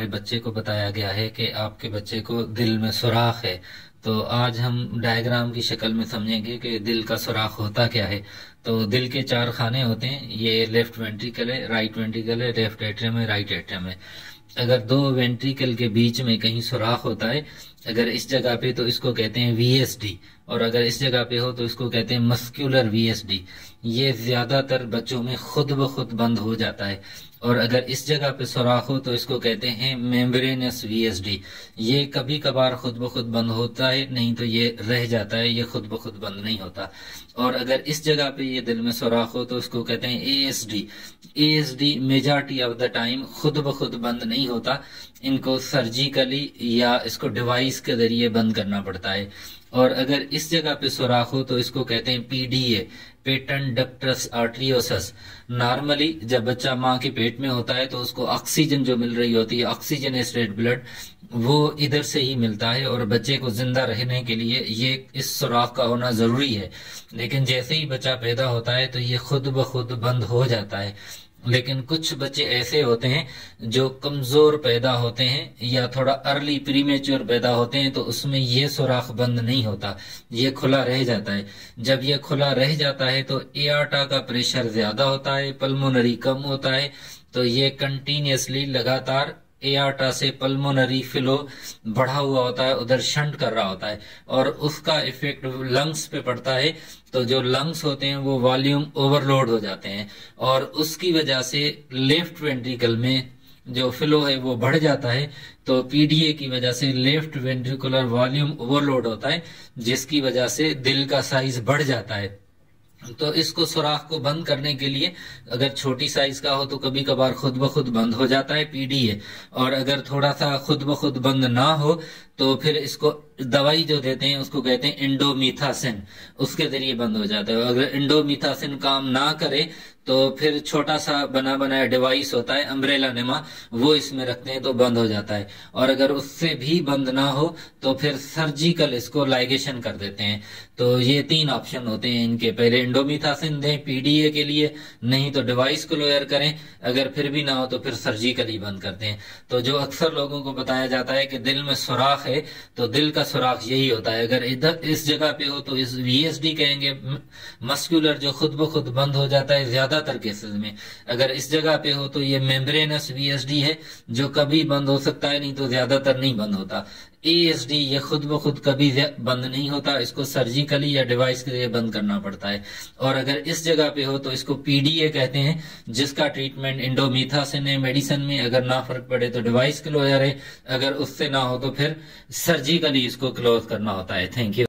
हमारे बच्चे को बताया गया है कि आपके बच्चे को दिल में सुराख है। तो आज हम डायग्राम की शक्ल में समझेंगे कि दिल का सुराख होता क्या है। तो दिल के चार खाने होते हैं, ये लेफ्ट वेंट्रिकल है, राइट वेंट्रिकल है, लेफ्ट एट्रियम है, राइट एट्रियम है। अगर दो वेंट्रिकल के बीच में कहीं सुराख होता है, अगर इस जगह पे, तो इसको कहते हैं वीएसडी, और अगर इस जगह पे हो तो इसको कहते हैं मस्क्यूलर वीएसडी। ये ज्यादातर बच्चों में खुद ब खुद बंद हो जाता है। और अगर इस जगह पे सुराख हो तो इसको कहते हैं मेम्ब्रेनस वीएसडी। ये कभी कभार खुद ब खुद बंद होता है, नहीं तो ये रह जाता है, ये खुद ब खुद बंद नहीं होता। और अगर इस जगह पे ये दिल में सुराख हो तो इसको कहते हैं ASD. ASD majority of the time खुद ब खुद बंद नहीं होता, इनको सर्जिकली या इसको डिवाइस के जरिए बंद करना पड़ता है। और अगर इस जगह पे सुराख हो तो इसको कहते हैं PDA, patent ductus arteriosus. Normally जब बच्चा माँ के पेट में होता है तो उसको ऑक्सीजन जो मिल रही होती है, ऑक्सीजनेटेड ब्लड, वो इधर से ही मिलता है और बच्चे को जिंदा रहने के लिए ये इस सुराख का होना जरूरी है। लेकिन जैसे ही बच्चा पैदा होता है तो ये खुद ब खुद बंद हो जाता है। लेकिन कुछ बच्चे ऐसे होते हैं जो कमजोर पैदा होते हैं या थोड़ा अर्ली प्रीमेच्योर पैदा होते हैं, तो उसमें ये सुराख बंद नहीं होता, ये खुला रह जाता है। जब ये खुला रह जाता है तो एआर्टा का प्रेशर ज्यादा होता है, पल्मोनरी कम होता है, तो ये कंटिन्यूसली लगातार एआर्टा से पल्मोनरी फ्लो बढ़ा हुआ होता है, उधर शंट कर रहा होता है, और उसका इफेक्ट लंग्स पे पड़ता है। तो जो लंग्स होते हैं वो वॉल्यूम ओवरलोड हो जाते हैं, और उसकी वजह से लेफ्ट वेंट्रिकल में जो फ्लो है वो बढ़ जाता है। तो पीडीए की वजह से लेफ्ट वेंट्रिकुलर वॉल्यूम ओवरलोड होता है, जिसकी वजह से दिल का साइज बढ़ जाता है। तो इसको सुराख को बंद करने के लिए, अगर छोटी साइज का हो तो कभी कभार खुद ब खुद बंद हो जाता है पीडीए, और अगर थोड़ा सा खुद ब खुद बंद ना हो तो फिर इसको दवाई जो देते हैं उसको कहते हैं इंडोमिथासिन, उसके जरिए बंद हो जाता है। अगर इंडोमिथासिन काम ना करे तो फिर छोटा सा बना बनाया डिवाइस होता है अम्ब्रेला नेमा, वो इसमें रखते हैं तो बंद हो जाता है। और अगर उससे भी बंद ना हो तो फिर सर्जिकल इसको लाइगेशन कर देते हैं। तो ये तीन ऑप्शन होते हैं इनके, पहले इंडोमिथासिन दें पीडीए के लिए, नहीं तो डिवाइस को लोयर करें, अगर फिर भी ना हो तो फिर सर्जिकली बंद करते हैं। तो जो अक्सर लोगों को बताया जाता है कि दिल में सुराख है, तो दिल का सुराख यही होता है। अगर इधर इस जगह पे हो तो इस वीएसडी कहेंगे, मस्कुलर जो खुद ब खुद बंद हो जाता है ज्यादातर केसेस में। अगर इस जगह पे हो तो ये मेम्ब्रेनस वीएसडी है, जो कभी बंद हो सकता है, नहीं तो ज्यादातर नहीं बंद होता। एएसडी ये खुद ब खुद कभी बंद नहीं होता, इसको सर्जिकली या डिवाइस के लिए बंद करना पड़ता है। और अगर इस जगह पे हो तो इसको पीडीए कहते हैं, जिसका ट्रीटमेंट इंडोमिथासिन है मेडिसिन में, अगर ना फर्क पड़े तो डिवाइस क्लोजर है, अगर उससे ना हो तो फिर सर्जिकली इसको क्लोज करना होता है। Thank you.